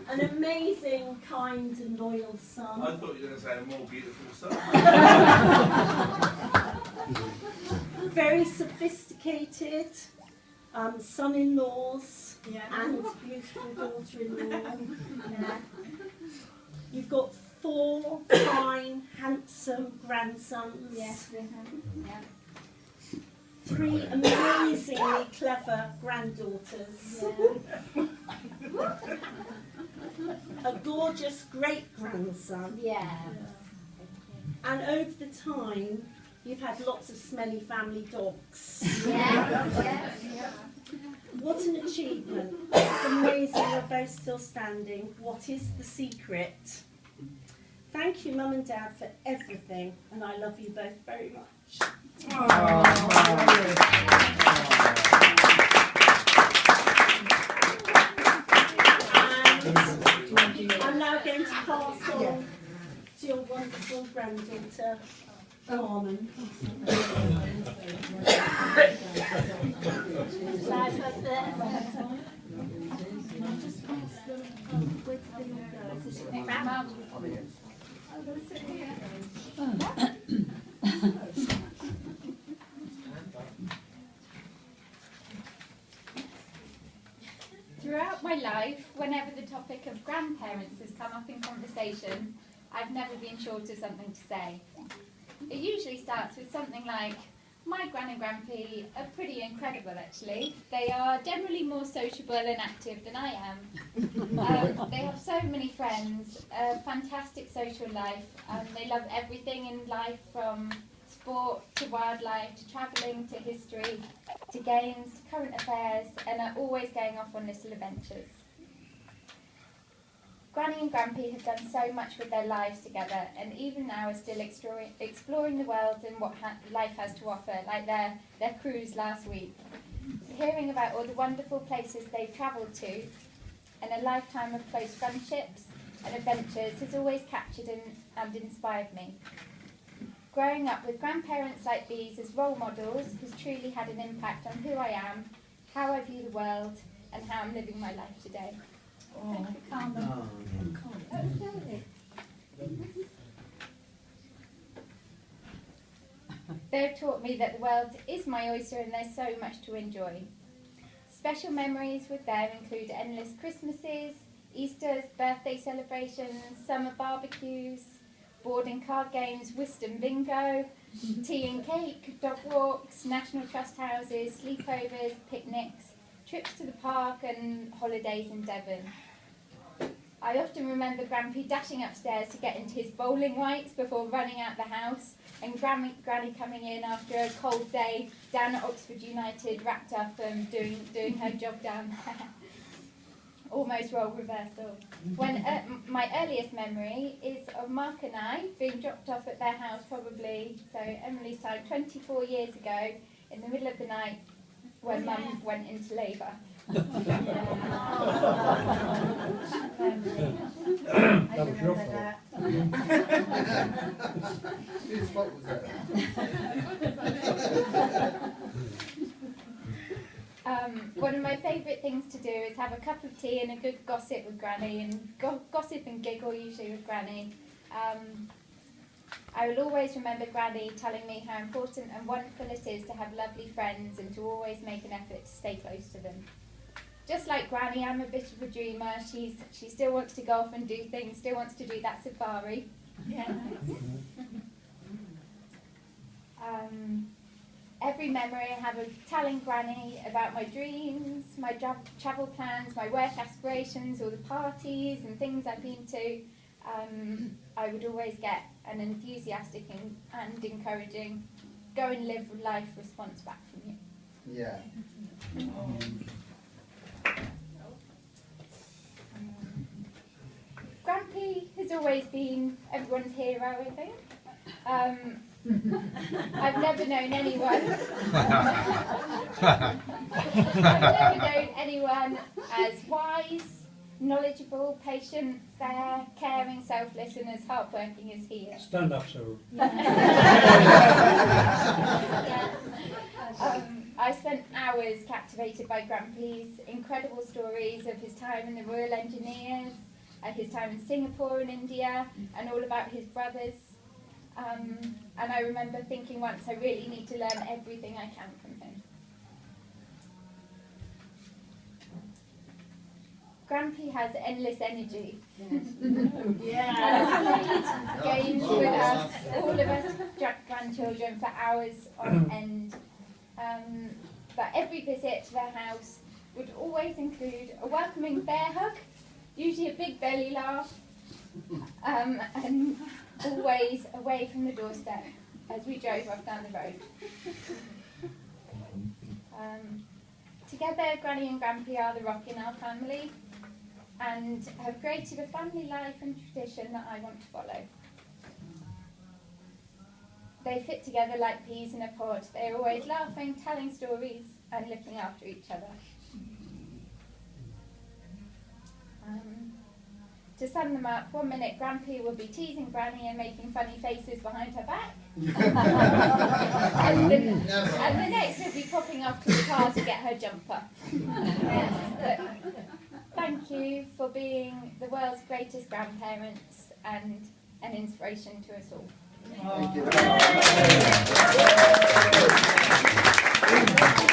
An amazing, kind and loyal son. I thought you were going to say a more beautiful son. Very sophisticated son-in-laws and beautiful daughter-in-law. Yeah. You've got 4 fine, handsome grandsons. Yes, we have. Yeah. 3 amazingly clever granddaughters. Yeah. A gorgeous great-grandson. Yeah. And over the time, you've had lots of smelly family dogs. Yeah. Yeah. What an achievement. It's amazing you're both still standing. What is the secret? Thank you, Mum and Dad, for everything, and I love you both very much. And I'm now going to pass on to your wonderful granddaughter, Carmen. Just pass them with the Throughout my life, whenever the topic of grandparents has come up in conversation, I've never been short of something to say. It usually starts with something like, my gran and grandpa are pretty incredible actually. They are generally more sociable and active than I am. They have so many friends, a fantastic social life, and they love everything in life from sport to wildlife to travelling to history to games to current affairs, and are always going off on little adventures. Granny and Grampy have done so much with their lives together, and even now are still exploring the world and what life has to offer, like their cruise last week. Hearing about all the wonderful places they've travelled to, and a lifetime of close friendships and adventures has always captured and inspired me. Growing up with grandparents like these as role models has truly had an impact on who I am, how I view the world, and how I'm living my life today. Thank you, Carmen. They've taught me that the world is my oyster and there's so much to enjoy. Special memories with them include endless Christmases, Easter's, birthday celebrations, summer barbecues, board and card games, whist and bingo, tea and cake, dog walks, National Trust houses, sleepovers, picnics, trips to the park and holidays in Devon. I often remember Grampy dashing upstairs to get into his bowling whites before running out the house, and Granny coming in after a cold day down at Oxford United, wrapped up and doing her job down there. Almost role reversal. When my earliest memory is of Mark and I being dropped off at their house, probably, so Emily's time, 24 years ago, in the middle of the night when Mum went into labour. I remember that. Whose fault was that? One of my favourite things to do is have a cup of tea and a good gossip with Granny, and gossip and giggle usually with Granny. I will always remember Granny telling me how important and wonderful it is to have lovely friends and to always make an effort to stay close to them. Just like Granny, I'm a bit of a dreamer. She still wants to go off and do things, still wants to do that safari. Yeah. Every memory I have of telling Granny about my dreams, my travel plans, my work aspirations, all the parties and things I've been to, I would always get an enthusiastic and encouraging, go and live life response back from you. Yeah. Grampy has always been everyone's hero, I think. I've never known anyone as wise, knowledgeable, patient, fair, caring, selfless, and as hardworking as he is. Stand up, Cyril. I spent hours captivated by Grampy's incredible stories of his time in the Royal Engineers, his time in Singapore and India, and all about his brothers. And I remember thinking once, I really need to learn everything I can from him. Grampy has endless energy. Yeah. Games with us, all of us grandchildren, for hours on end. But every visit to their house would always include a welcoming bear hug, usually a big belly laugh, and always away from the doorstep as we drove off down the road. Together, Granny and Grampy are the rock in our family and have created a family life and tradition that I want to follow. They fit together like peas in a pod. They're always laughing, telling stories, and looking after each other. To sum them up, 1 minute Grampy will be teasing Granny and making funny faces behind her back. and the next will be popping off to the car to get her jumper. But thank you for being the world's greatest grandparents and an inspiration to us all. Thank you.